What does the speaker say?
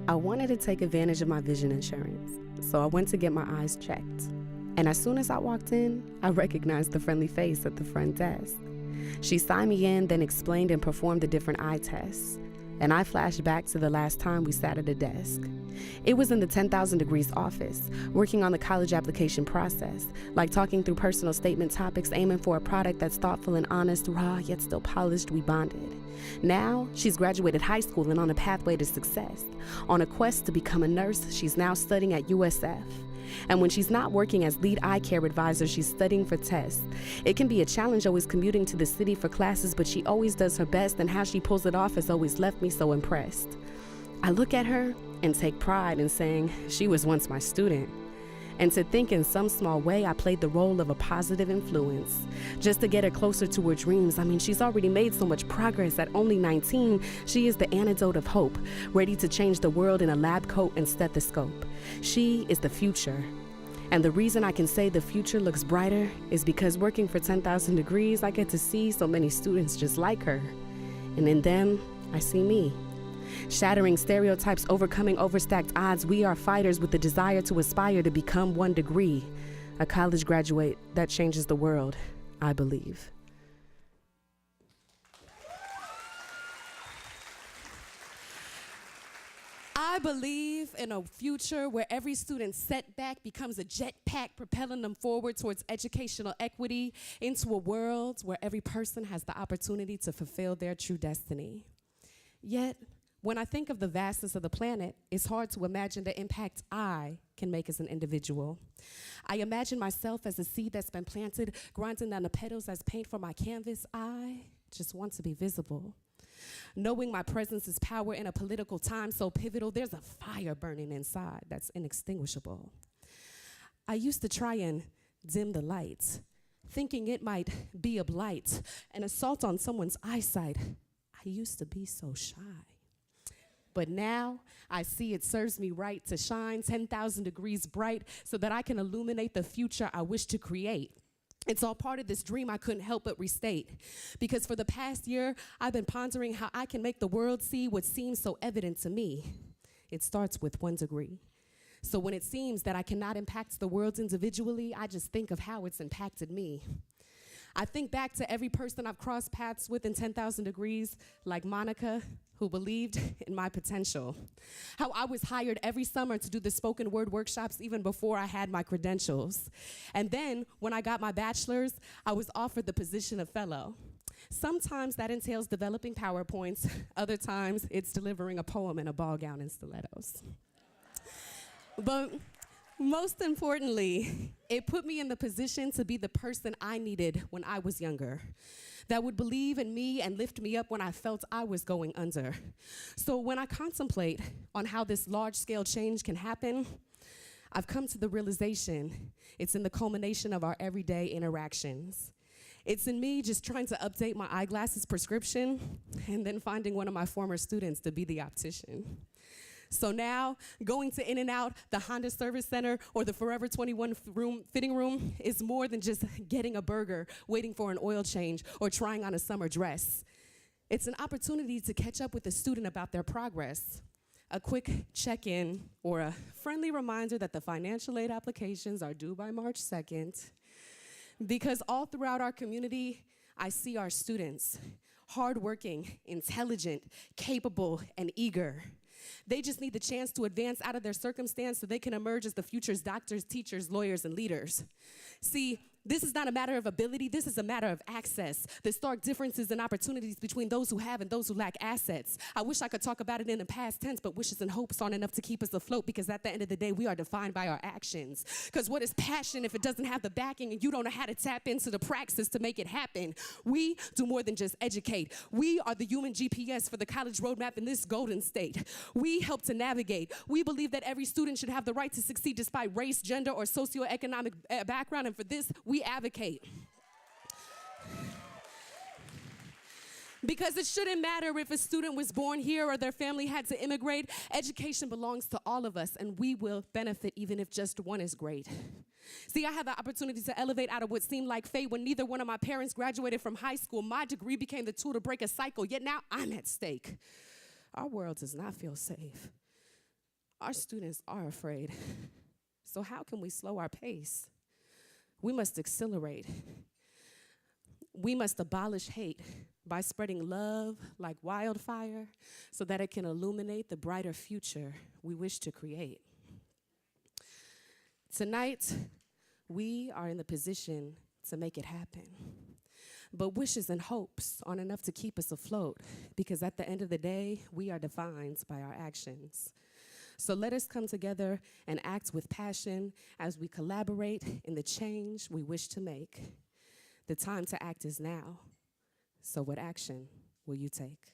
I wanted to take advantage of my vision insurance, so I went to get my eyes checked. And as soon as I walked in, I recognized the friendly face at the front desk. She signed me in, then explained and performed the different eye tests. And I flashed back to the last time we sat at a desk. It was in the 10,000 Degrees office, working on the college application process, like talking through personal statement topics, aiming for a product that's thoughtful and honest, raw yet still polished. We bonded. Now, she's graduated high school and on a pathway to success. On a quest to become a nurse, she's now studying at USF. And when she's not working as lead eye care advisor, she's studying for tests. It can be a challenge always commuting to the city for classes, but she always does her best, and how she pulls it off has always left me so impressed. I look at her and take pride in saying she was once my student. And to think in some small way I played the role of a positive influence, just to get her closer to her dreams. I mean, she's already made so much progress. At only 19, she is the antidote of hope, ready to change the world in a lab coat and stethoscope. She is the future. And the reason I can say the future looks brighter is because working for 10,000 Degrees, I get to see so many students just like her. And in them, I see me. Shattering stereotypes, overcoming overstacked odds, we are fighters with the desire to aspire to become 1 degree. A college graduate that changes the world, I believe. I believe in a future where every student's setback becomes a jetpack propelling them forward towards educational equity, into a world where every person has the opportunity to fulfill their true destiny. Yet, when I think of the vastness of the planet, it's hard to imagine the impact I can make as an individual. I imagine myself as a seed that's been planted, grinding down the petals as paint for my canvas. I just want to be visible. Knowing my presence is power in a political time so pivotal, there's a fire burning inside that's inextinguishable. I used to try and dim the light, thinking it might be a blight, an assault on someone's eyesight. I used to be so shy. But now I see it serves me right to shine 10,000 degrees bright so that I can illuminate the future I wish to create. It's all part of this dream I couldn't help but restate. Because for the past year, I've been pondering how I can make the world see what seems so evident to me. It starts with 1 degree. So when it seems that I cannot impact the world individually, I just think of how it's impacted me. I think back to every person I've crossed paths with in 10,000 Degrees, like Monica, who believed in my potential. How I was hired every summer to do the spoken word workshops even before I had my credentials. And then, when I got my bachelor's, I was offered the position of fellow. Sometimes that entails developing PowerPoints, other times it's delivering a poem in a ball gown and stilettos. But most importantly, it put me in the position to be the person I needed when I was younger, that would believe in me and lift me up when I felt I was going under. So when I contemplate on how this large-scale change can happen, I've come to the realization it's in the culmination of our everyday interactions. It's in me just trying to update my eyeglasses prescription and then finding one of my former students to be the optician. So now, going to In-N-Out, the Honda Service Center, or the Forever 21 fitting room is more than just getting a burger, waiting for an oil change, or trying on a summer dress. It's an opportunity to catch up with a student about their progress, a quick check-in, or a friendly reminder that the financial aid applications are due by March 2nd. Because all throughout our community, I see our students, hardworking, intelligent, capable, and eager. They just need the chance to advance out of their circumstance so they can emerge as the future's doctors, teachers, lawyers, and leaders. See, this is not a matter of ability, this is a matter of access. The stark differences and opportunities between those who have and those who lack assets. I wish I could talk about it in the past tense, but wishes and hopes aren't enough to keep us afloat, because at the end of the day, we are defined by our actions. Because what is passion if it doesn't have the backing and you don't know how to tap into the praxis to make it happen? We do more than just educate. We are the human GPS for the college roadmap in this golden state. We help to navigate. We believe that every student should have the right to succeed despite race, gender, or socioeconomic background, and for this, we advocate. Because it shouldn't matter if a student was born here or their family had to immigrate. Education belongs to all of us, and we will benefit even if just one is great. See, I had the opportunity to elevate out of what seemed like fate when neither one of my parents graduated from high school. My degree became the tool to break a cycle, yet now I'm at stake. Our world does not feel safe. Our students are afraid. So how can we slow our pace? We must accelerate. We must abolish hate by spreading love like wildfire so that it can illuminate the brighter future we wish to create. Tonight, we are in the position to make it happen. But wishes and hopes aren't enough to keep us afloat, because at the end of the day, we are defined by our actions. So let us come together and act with passion as we collaborate in the change we wish to make. The time to act is now. So what action will you take?